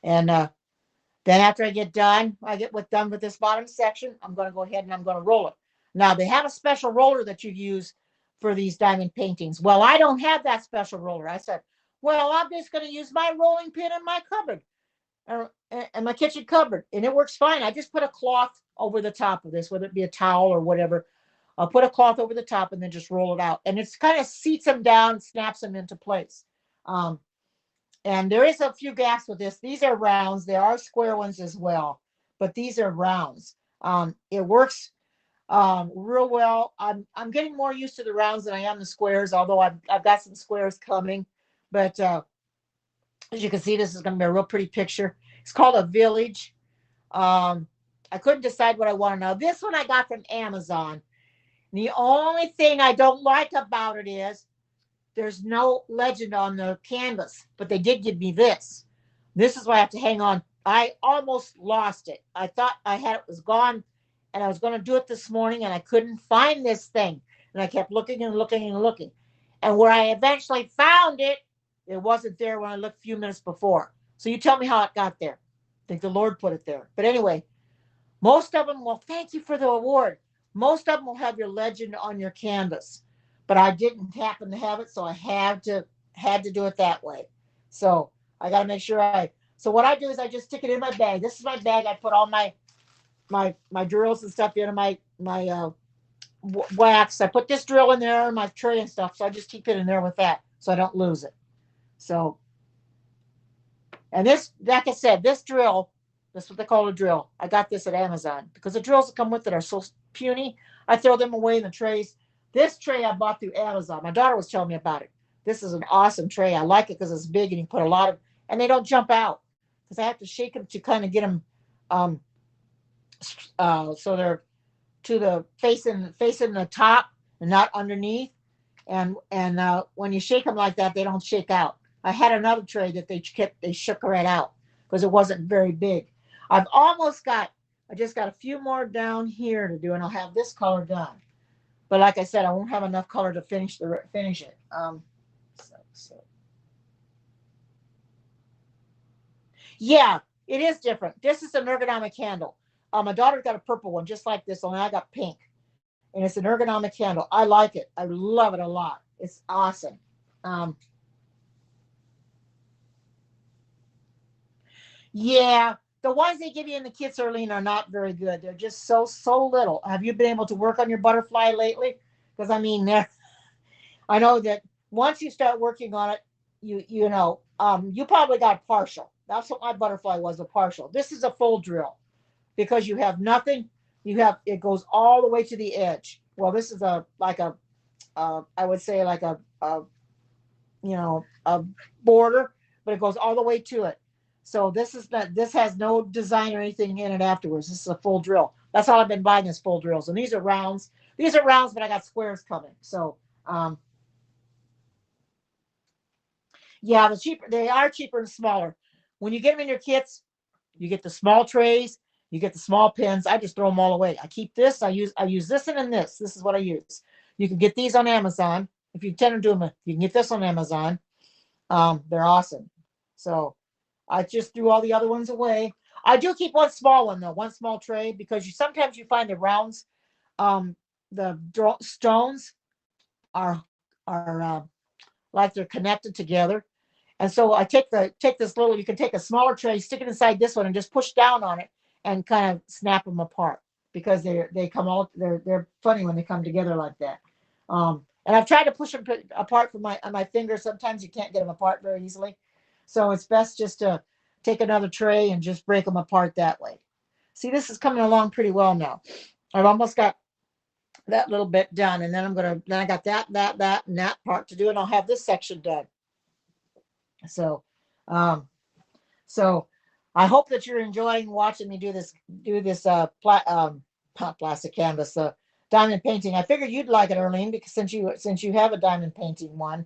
And then after I get done with this bottom section, I'm going to go ahead and I'm going to roll it. Now they have a special roller that you use for these diamond paintings. Well, I don't have that special roller. I said, well, I'm just going to use my rolling pin in my cupboard and my kitchen cupboard, and it works fine. I just put a cloth over the top of this, whether it be a towel or whatever. I'll put a cloth over the top and then just roll it out, and it's kind of seats them down, snaps them into place. And there is a few gaps with this. These are rounds. There are square ones as well, but these are rounds. It works real well. I'm getting more used to the rounds than I am the squares, although I've got some squares coming. But as you can see, this is going to be a real pretty picture. It's called a village. I couldn't decide what I want to know. This one I got from Amazon. The only thing I don't like about it is there's no legend on the canvas, but they did give me this. This is why I have to hang on. I almost lost it. I thought it was gone, and I was going to do it this morning, and I couldn't find this thing. And I kept looking and looking and looking. And where I eventually found it, it wasn't there when I looked a few minutes before. So you tell me how it got there. I think the Lord put it there. But anyway, most of them will thank you for the award. Most of them will have your legend on your canvas, but I didn't happen to have it, so I had to do it that way. So I got to make sure so what I do is I just stick it in my bag. This is my bag. I put all my drills and stuff in my wax. I put this drill in there, my tray and stuff. So I just keep it in there with that, so I don't lose it. So And this, like I said, this drill, that's what they call a drill. I got this at Amazon because the drills that come with it are so puny. I throw them away in the trays. This tray I bought through Amazon. My daughter was telling me about it. This is an awesome tray. I like it because it's big and you put a lot of, and they don't jump out because I have to shake them to kind of get them, um, so they're to the facing the top and not underneath. And when you shake them like that, they don't shake out. I had another tray that they shook right out because it wasn't very big. I've almost got. I just got a few more down here to do, and I'll have this color done. But like I said, I won't have enough color to finish it. So yeah, it is different. This is an ergonomic handle. My daughter got a purple one just like this, only I got pink, and it's an ergonomic handle. I like it. I love it a lot. It's awesome. Um, Yeah, the ones they give you in the kits, Arlene, are not very good. They're just so little. Have you been able to work on your butterfly lately? Because I mean, I know that once you start working on it, you probably got partial. That's what my butterfly was, a partial. This is a full drill because you have nothing. You have it goes all the way to the edge. Well, this is a like a I would say like a border, but it goes all the way to it. So this has no design or anything in it afterwards. This is a full drill. That's all I've been buying is full drills. And these are rounds. These are rounds, but I got squares coming. So yeah, they are cheaper and smaller. When you get them in your kits, you get the small trays, you get the small pins. I just throw them all away. I keep this. I use this and this. This is what I use. You can get these on Amazon. If you tend to do them, you can get this on Amazon. They're awesome. So I just threw all the other ones away. I do keep one small one though, one small tray because sometimes you find the rounds, um, the stones are are like they're connected together, and so I take this little. You can take a smaller tray, stick it inside this one, and just push down on it and kind of snap them apart because they're funny when they come together like that. And I've tried to push them apart from my fingers. Sometimes you can't get them apart very easily, so it's best just to take another tray and just break them apart that way. See, this is coming along pretty well now. I've almost got that little bit done, and then I got and that part to do, and I'll have this section done. So, um, so I hope that you're enjoying watching me do this not plastic canvas diamond painting. I figured you'd like it, Arlene, because since you have a diamond painting one,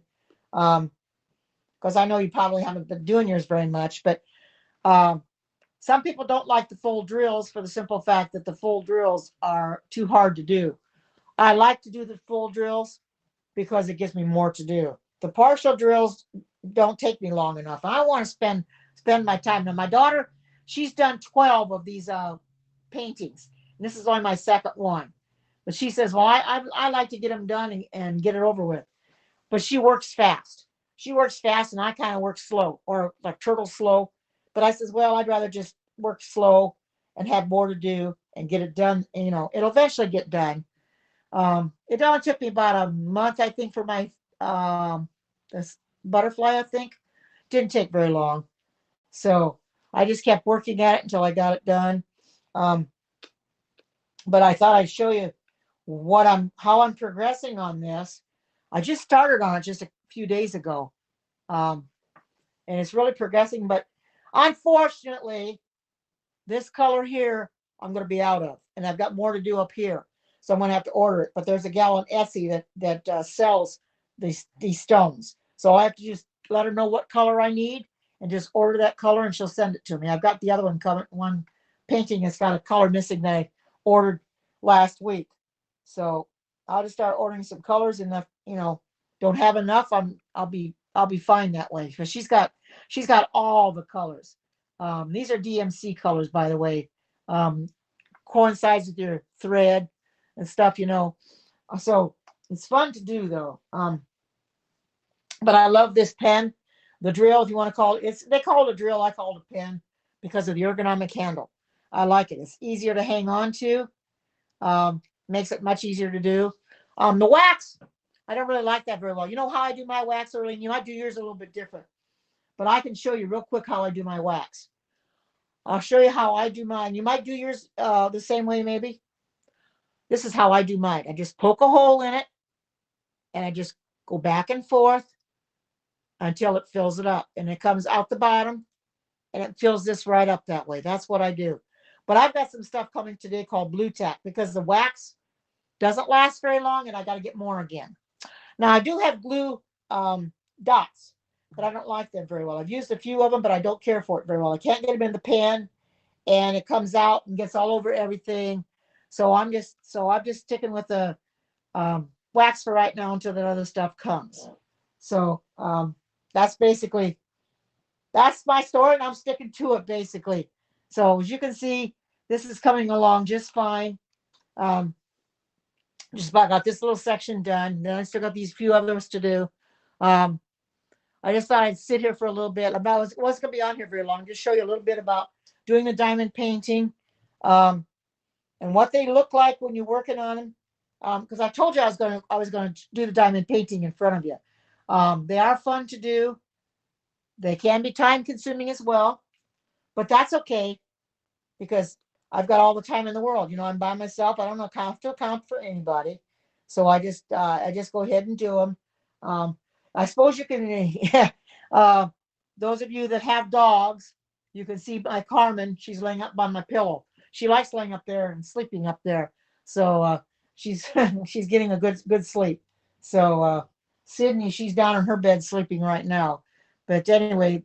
because I know you probably haven't been doing yours very much, but um, some people don't like the full drills for the simple fact that the full drills are too hard to do. I like to do the full drills because it gives me more to do. The partial drills don't take me long enough. I want to spend my time. Now my daughter, she's done 12 of these paintings. And this is only my second one. But she says, well, I like to get them done and get it over with. But she works fast. She works fast and I kind of work slow or like turtle slow. But I says, well, I'd rather just work slow and have more to do and get it done. It'll eventually get done. It only took me about a month, I think, for my this butterfly. I think didn't take very long, so I just kept working at it until I got it done. Um, but I thought I'd show you how I'm progressing on this. I just started on it just a few days ago, um, and it's really progressing. But unfortunately, this color here I'm going to be out of, and I've got more to do up here. So I'm going to have to order it. But there's a gal on Etsy that sells these stones. So I have to just let her know what color I need and just order that color, and she'll send it to me. I've got the other one painting that's got a color missing that I ordered last week. So I'll just start ordering some colors, and if don't have enough, I'll be fine that way because she's got all the colors. These are DMC colors, by the way. Um, Coincides with your thread and stuff. So it's fun to do though. But I love this pen, the drill, if you want to call it. They call it a drill. I call it a pen because of the ergonomic handle. I like it. It's easier to hang on to. Makes it much easier to do. The wax, I don't really like that very well. You know how I do my wax early, and you might do yours a little bit different. but I can show you real quick how I do my wax. I'll show you how I do mine. You might do yours the same way, maybe. This is how I do mine. I just poke a hole in it, and I just go back and forth until it fills it up. And it comes out the bottom, and it fills this right up that way. That's what I do. But I've got some stuff coming today called Blue Tack because the wax doesn't last very long, and I got to get more again. Now, I do have glue dots, but I don't like them very well. I've used a few of them, but I don't care for it very well. I can't get them in the pan, and it comes out and gets all over everything. So I'm just sticking with the wax for right now until the other stuff comes. So that's my story, and I'm sticking to it basically. So as you can see, this is coming along just fine. Just about got this little section done. Then I still got these few others to do. I just thought I'd sit here for a little bit. I wasn't going to be on here very long. Just show you a little bit about doing the diamond painting and what they look like when you're working on them. Because I told you I was going to do the diamond painting in front of you. They are fun to do. They can be time consuming as well, but that's okay because I've got all the time in the world. You know, I'm by myself. I don't have to account for anybody. So I just go ahead and do them. I suppose you can, those of you that have dogs, you can see my Carmen, she's laying up by my pillow. She likes laying up there and sleeping up there. So she's she's getting a good sleep. So Sydney, she's down in her bed sleeping right now. But anyway,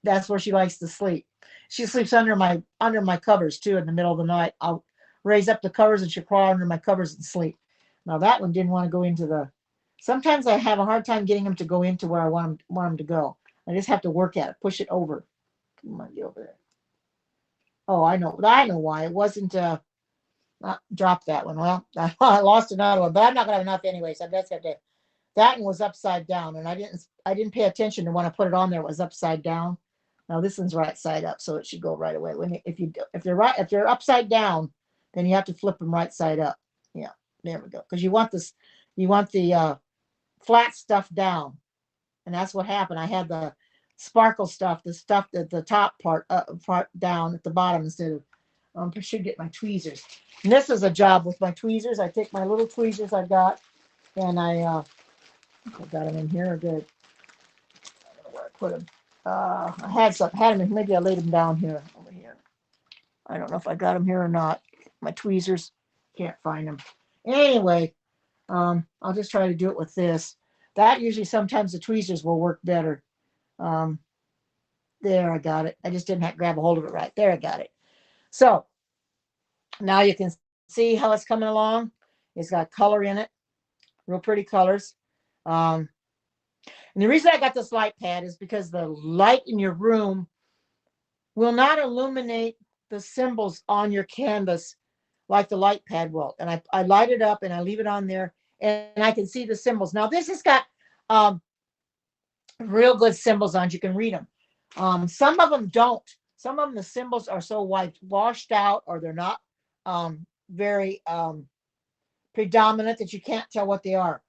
that's where she likes to sleep. She sleeps under my covers too in the middle of the night. I'll raise up the covers and she'll crawl under my covers and sleep. Now that one didn't want to go into the. Sometimes I have a hard time getting them to go into where I want them to go. I just have to work at it, push it over. Come on, get over there. Oh, I know why it wasn't. Drop that one. Well, I lost another one, but I'm not gonna have enough anyway, so that's got to. That one was upside down, and I didn't pay attention to when I put it on there. It was upside down. Now this one's right side up, so it should go right away. If they're upside down, then you have to flip them right side up. Yeah, there we go. Because you want the flat stuff down, and that's what happened. I had the sparkle stuff, the top part down at the bottom instead of. I should get my tweezers. And this is a job with my tweezers. I take my little tweezers I got, and I got them in here. Good. I don't know where I put them. I had them. Maybe I laid them down here over here. I don't know if I got them here or not. My tweezers, can't find them. Anyway, I'll just try to do it with this. That usually sometimes the tweezers will work better. There, I got it. I just didn't have to grab a hold of it right. There, I got it. So now you can see how it's coming along. It's got color in it, real pretty colors. And the reason I got this light pad is because the light in your room will not illuminate the symbols on your canvas like the light pad will. And I light it up and I leave it on there and I can see the symbols. Now this has got real good symbols on it. You can read them. Some of them don't. Some of them, the symbols are so washed out or they're not very predominant that you can't tell what they are.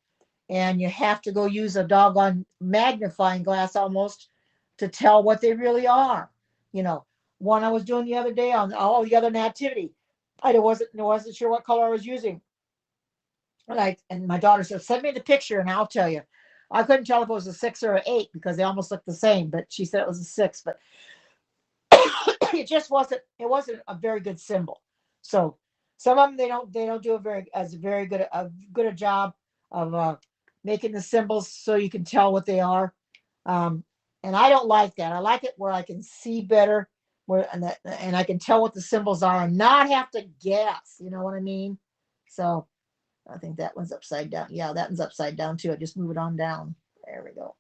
And you have to go use a doggone magnifying glass almost to tell what they really are. You know, one I was doing the other day on the other nativity, I wasn't sure what color I was using. And my daughter said, send me the picture and I'll tell you. I couldn't tell if it was a 6 or an 8 because they almost looked the same, but she said it was a 6. But it just wasn't a very good symbol. So some of them they don't do a very good a job of making the symbols so you can tell what they are. And I don't like that. I like it where I can see better and I can tell what the symbols are and not have to guess, you know what I mean? So I think that one's upside down. Yeah, that one's upside down too. I just move it on down. There we go.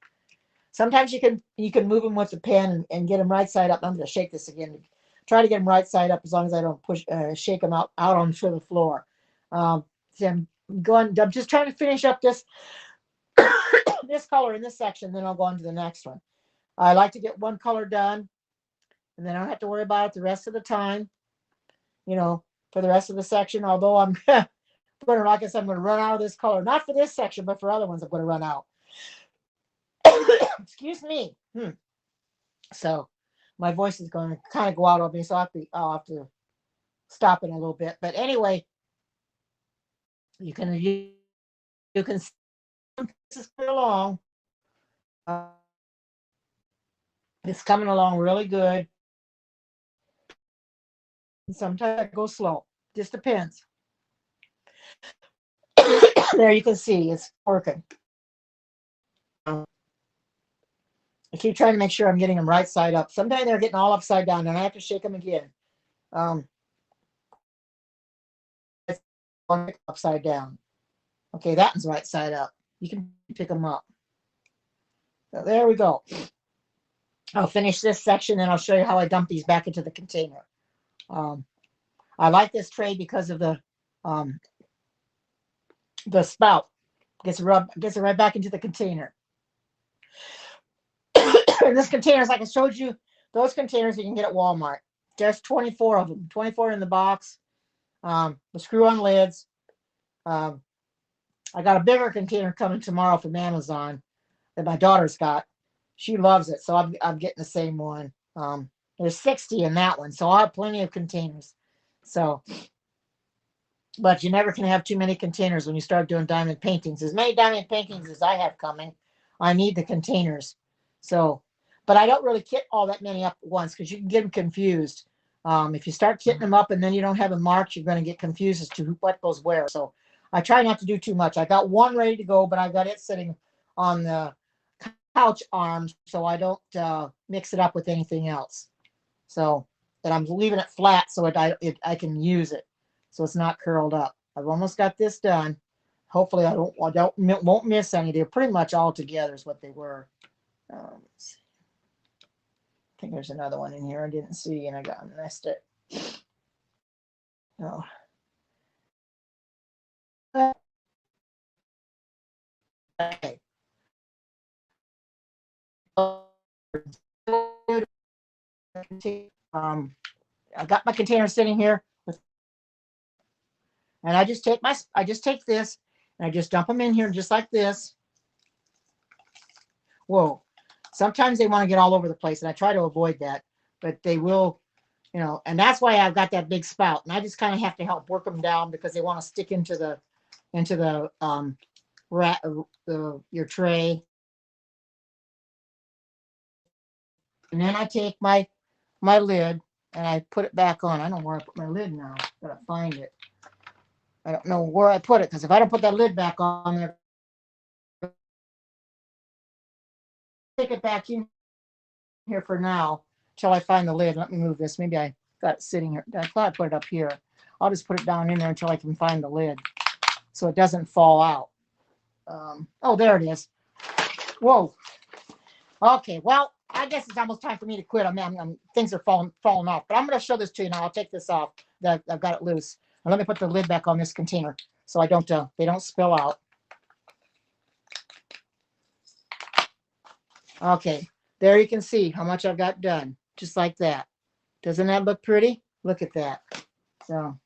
Sometimes you can move them with the pen and get them right side up. I'm going to shake this again. Try to get them right side up as long as I don't shake them out onto the floor. So I'm just trying to finish up this this color in this section, then I'll go on to the next one. I like to get one color done, and then I don't have to worry about it the rest of the time, you know, for the rest of the section. Although I'm going to run out of this color. Not for this section, but for other ones I'm going to run out. Excuse me. So my voice is going to kind of go out on me. So I'll have to stop in a little bit. But anyway, you can see this is coming along. It's coming along really good. Sometimes I go slow. Just depends. There you can see it's working. I keep trying to make sure I'm getting them right side up. Sometimes they're getting all upside down, and I have to shake them again. Um, upside down. Okay, that one's right side up. You can pick them up. So there we go. I'll finish this section, and I'll show you how I dump these back into the container. Um, I like this tray because of um, the spout. Gets it right back into the container. And this containers, like I showed you, those containers you can get at Walmart. There's 24 of them, 24 in the box. The screw-on lids. I got a bigger container coming tomorrow from Amazon that my daughter's got. She loves it, so I'm getting the same one. There's 60 in that one, so I have plenty of containers. So, but you never can have too many containers when you start doing diamond paintings. As many diamond paintings as I have coming, I need the containers. So, but I don't really kit all that many up at once because you can get them confused. If you start kitting them up and then you don't have them marked, you're going to get confused as to what goes where. So I try not to do too much. I got one ready to go, but I got it sitting on the couch arms so I don't mix it up with anything else. So, and I'm leaving it flat so I can use it, so it's not curled up. I've almost got this done. Hopefully, won't miss any. They're pretty much all together is what they were. Let's see. I think there's another one in here I didn't see, and I missed it. Oh. Okay. I got my container sitting here, and I just take this and I just dump them in here just like this. Whoa. Sometimes they want to get all over the place, and I try to avoid that, but they will, and that's why I've got that big spout, and I just kind of have to help work them down because they want to stick into the your tray. And then I take my lid and I put it back on. I don't know where I put my lid now. Gotta find it. I don't know where I put it because if I don't put that lid back on there, take it back in here for now until I find the lid. Let me move this. Maybe I got it sitting here. I thought I put it up here. I'll just put it down in there until I can find the lid so it doesn't fall out. Oh, there it is. Whoa. Okay, well, I guess it's almost time for me to quit. Things are falling off, but I'm going to show this to you now. I'll take this off. That I've got it loose. And let me put the lid back on this container so I don't they don't spill out. Okay, there you can see how much I've got done, just like that. Doesn't that look pretty? Look at that. So.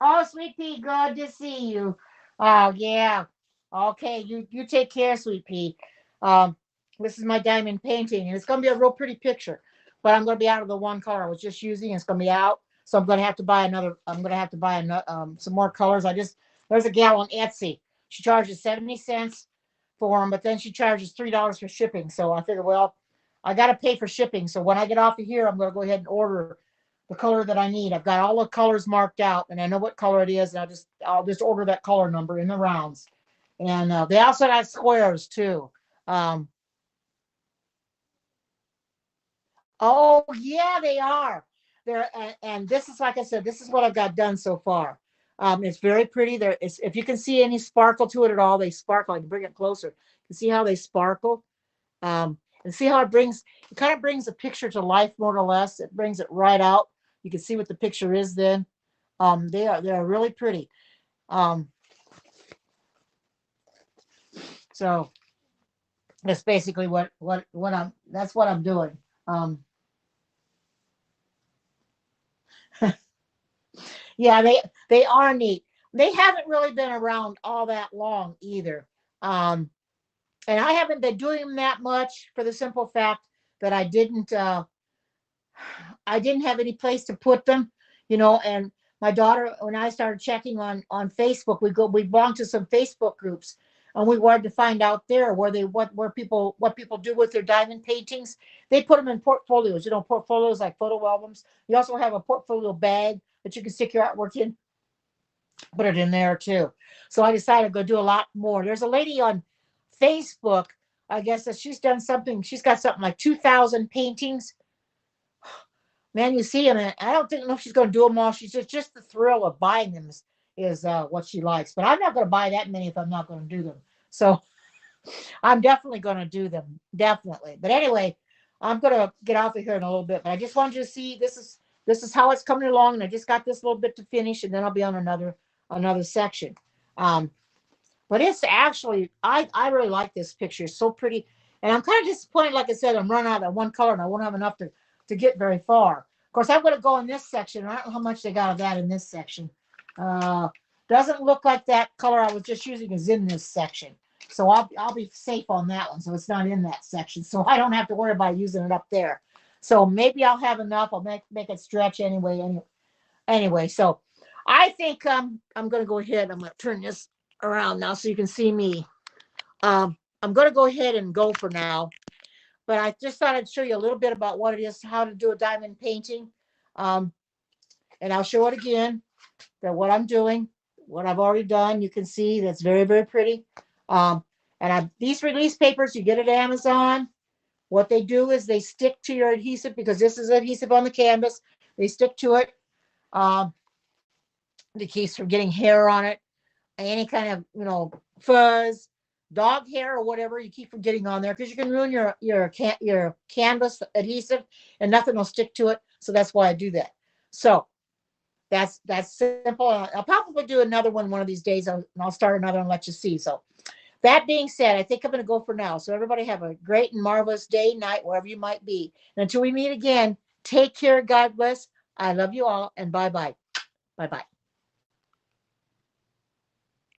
Oh, Sweet Pea, good to see you. Oh, yeah. Okay, you take care, Sweet Pea. Um, this is my diamond painting, and it's going to be a real pretty picture. But I'm going to be out of the one color I was just using. It's going to be out, so I'm going to have to buy another. I'm going to have to buy some more colors. There's a gal on Etsy. She charges 70 cents for them, but then she charges $3 for shipping. So I figured, well, I got to pay for shipping. So when I get off of here, I'm going to go ahead and order the color that I need. I've got all the colors marked out, and I know what color it is. And I'll just order that color number in the rounds. And they also got squares too. Oh yeah, they are. And this is, like I said, this is what I've got done so far. It's very pretty. If you can see any sparkle to it at all, they sparkle. I can bring it closer. You see how they sparkle, and see how it kind of brings a picture to life more or less. It brings it right out. You can see what the picture is then. They're really pretty. So that's basically that's what I'm doing. Yeah, they are neat. They haven't really been around all that long either. And I haven't been doing them that much for the simple fact that I didn't have any place to put them, and my daughter, when I started checking on Facebook, we belong to some Facebook groups, and we wanted to find out there what people do with their diamond paintings. They put them in portfolios, portfolios like photo albums. You also have a portfolio bag that you can stick your artwork in, put it in there too. So I decided to go do a lot more. There's a lady on Facebook, I guess, that she's done something. She's got something like 2,000 paintings. Man, you see them, and I don't know if she's going to do them all. She's just the thrill of buying them is what she likes. But I'm not going to buy that many if I'm not going to do them. So I'm definitely going to do them, definitely. But anyway, I'm going to get off of here in a little bit. But I just wanted you to see this is how it's coming along, and I just got this little bit to finish, and then I'll be on another section. Um, but it's actually I really like this picture. It's so pretty, and I'm kind of disappointed. Like I said, I'm running out of that one color, and I won't have enough to get very far. Of course, I'm going to go in this section. I don't know how much they got of that in this section. Uh, doesn't look like that color I was just using is in this section. So I'll be safe on that one. So it's not in that section. So I don't have to worry about using it up there. So maybe I'll have enough. I'll make it stretch anyway. Anyway, so I think I'm going to go ahead. I'm going to turn this around now so you can see me. I'm going to go ahead and go for now. But I just thought I'd show you a little bit about what it is, how to do a diamond painting. And I'll show it again, that what I'm doing, what I've already done. You can see that's very, very pretty. And these release papers, you get at Amazon. What they do is they stick to your adhesive, because this is adhesive on the canvas. They stick to it. It keeps from getting hair on it, any kind of, fuzz, dog hair or whatever. You keep from getting on there, because you can ruin your canvas adhesive and nothing will stick to it. So that's why I do that. So that's simple. I'll probably do another one of these days, and I'll start another and let you see. So that being said, I think I'm going to go for now. So everybody have a great and marvelous day, night, wherever you might be. And until we meet again, take care. God bless. I love you all, and bye-bye. Bye-bye.